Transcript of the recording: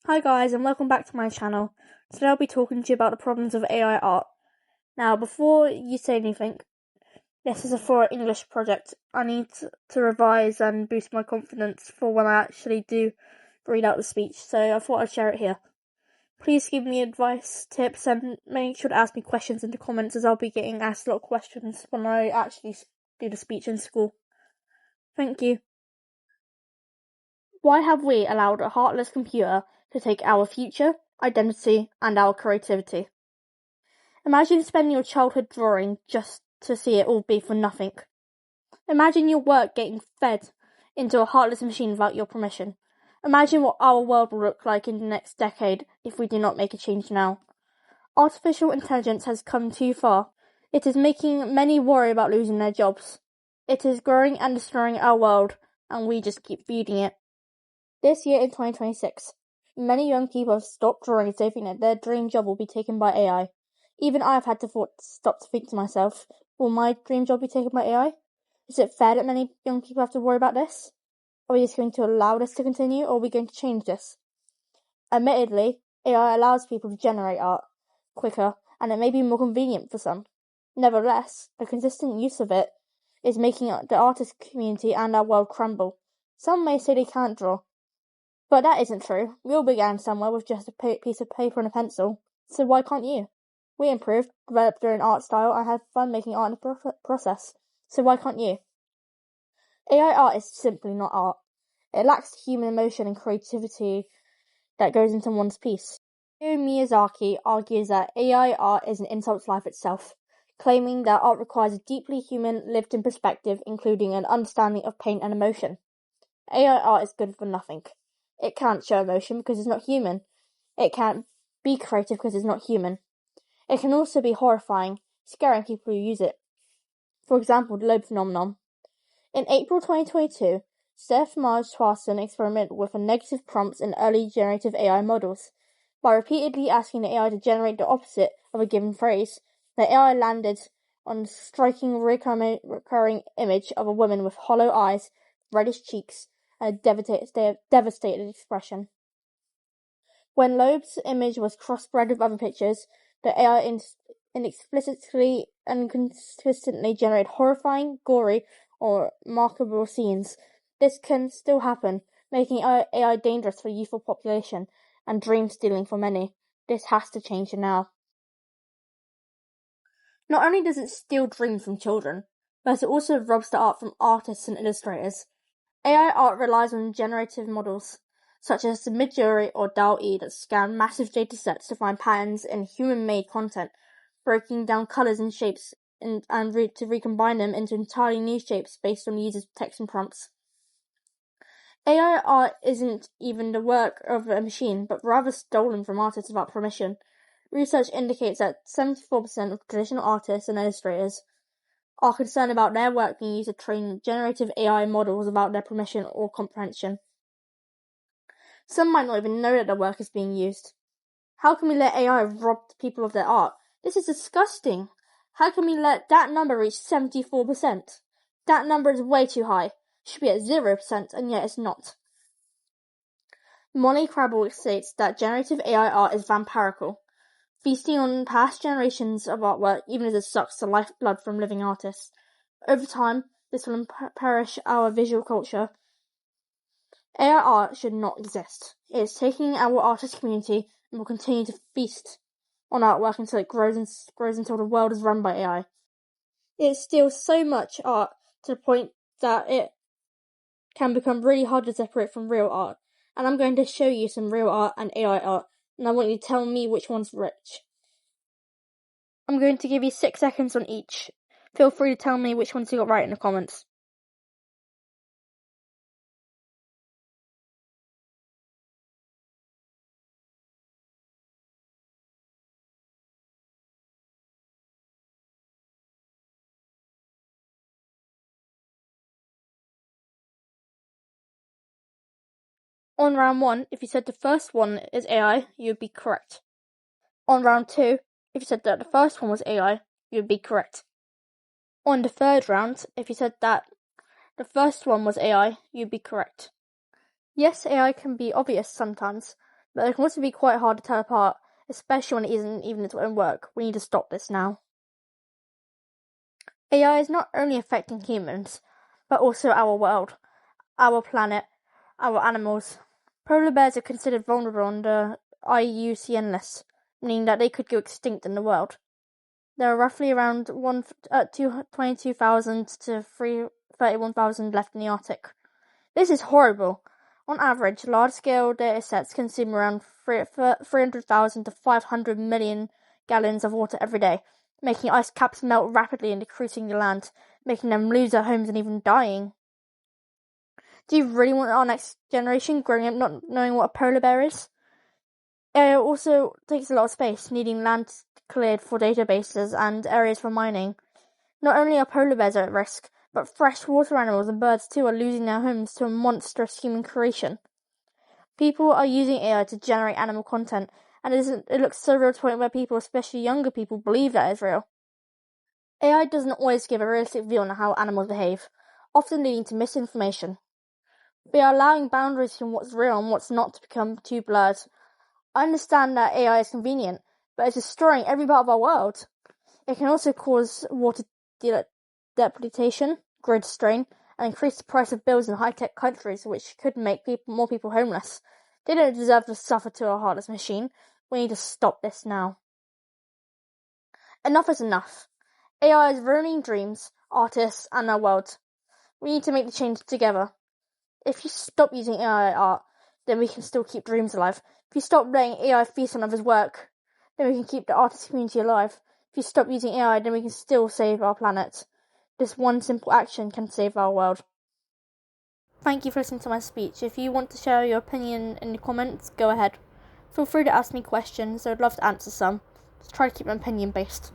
Hi guys, and welcome back to my channel. Today I'll be talking to you about the problems of AI art. Now, before you say anything, this is for an English project. I need to revise and boost my confidence for when I actually do read out the speech, so I thought I'd share it here. Please give me advice, tips, and make sure to ask me questions in the comments, as I'll be getting asked a lot of questions when I actually do the speech in school. Thank you. Why have we allowed a heartless computer to take our future, identity, and our creativity? Imagine spending your childhood drawing just to see it all be for nothing. Imagine your work getting fed into a heartless machine without your permission. Imagine what our world will look like in the next decade if we do not make a change now. Artificial intelligence has come too far. It is making many worry about losing their jobs. It is growing and destroying our world, and we just keep feeding it. This year in 2026, many young people have stopped drawing as they think that their dream job will be taken by AI. Even I have had to stop to think to myself, will my dream job be taken by AI? Is it fair that many young people have to worry about this? Are we just going to allow this to continue, or are we going to change this? Admittedly, AI allows people to generate art quicker, and it may be more convenient for some. Nevertheless, the consistent use of it is making the artist community and our world crumble. Some may say they can't draw, but that isn't true. We all began somewhere with just a piece of paper and a pencil, so why can't you? We improved, developed our own art style, and had fun making art in the process, so why can't you? AI art is simply not art. It lacks the human emotion and creativity that goes into one's piece. Hayao Miyazaki argues that AI art is an insult to life itself, claiming that art requires a deeply human, lived-in perspective, including an understanding of pain and emotion. AI art is good for nothing. It can't show emotion because it's not human. It can't be creative because it's not human. It can also be horrifying, scaring people who use it. For example, the lobe phenomenon. In April 2022, Seth Marge-Twassen experimented with a negative prompts in early generative AI models. By repeatedly asking the AI to generate the opposite of a given phrase, the AI landed on a striking recurring image of a woman with hollow eyes, reddish cheeks, and a devastated expression. When Loeb's image was crossbred with other pictures, the AI inexplicitly and consistently generated horrifying, gory, or remarkable scenes. This can still happen, making AI dangerous for the youthful population and dream stealing for many. This has to change now. Not only does it steal dreams from children, but it also robs the art from artists and illustrators. AI art relies on generative models, such as the Midjourney or DALL-E, that scan massive datasets to find patterns in human-made content, breaking down colors and shapes to recombine them into entirely new shapes based on the user's text and prompts. AI art isn't even the work of a machine, but rather stolen from artists without permission. Research indicates that 74% of traditional artists and illustrators are concerned about their work being used to train generative AI models without their permission or comprehension. Some might not even know that their work is being used. How can we let AI rob people of their art? This is disgusting. How can we let that number reach 74%? That number is way too high. It should be at 0%, and yet it's not. Molly Crabble states that generative AI art is vampirical, feasting on past generations of artwork even as it sucks the lifeblood from living artists. Over time, this will perish our visual culture. AI art should not exist. It is taking our artist community and will continue to feast on artwork until it grows until the world is run by AI. It steals so much art to the point that it can become really hard to separate from real art. And I'm going to show you some real art and AI art, and I want you to tell me which one's rich. I'm going to give you 6 seconds on each. Feel free to tell me which ones you got right in the comments. On round 1, if you said the first one is AI, you would be correct. On round 2, if you said that the first one was AI, you would be correct. On the third round, if you said that the first one was AI, you'd be correct. Yes, AI can be obvious sometimes, but they can also be quite hard to tell apart, especially when it isn't even its own work. We need to stop this now. AI is not only affecting humans, but also our world, our planet, our animals. Polar bears are considered vulnerable on the IUCN list, meaning that they could go extinct in the world. There are roughly around 22,000 to 31,000 left in the Arctic. This is horrible. On average, large-scale data sets consume around 300,000 to 500 million gallons of water every day, making ice caps melt rapidly and decreasing the land, making them lose their homes and even dying. Do you really want our next generation growing up not knowing what a polar bear is? It also takes a lot of space, needing land cleared for databases and areas for mining. Not only are polar bears at risk, but freshwater animals and birds too are losing their homes to a monstrous human creation. People are using AI to generate animal content, and it looks so real to the point where people, especially younger people, believe that is real. AI doesn't always give a realistic view on how animals behave, often leading to misinformation. We are allowing boundaries between what's real and what's not to become too blurred. I understand that AI is convenient, but it's destroying every part of our world. It can also cause water depletion, grid strain, and increase the price of bills in high-tech countries, which could make more people homeless. They don't deserve to suffer to a heartless machine. We need to stop this now. Enough is enough. AI is ruining dreams, artists, and our world. We need to make the change together. If you stop using AI art, then we can still keep dreams alive. If you stop letting AI feast on others' work, then we can keep the artist community alive. If you stop using AI, then we can still save our planet. This one simple action can save our world. Thank you for listening to my speech. If you want to share your opinion in the comments, go ahead. Feel free to ask me questions. I would love to answer some. Just try to keep my opinion based.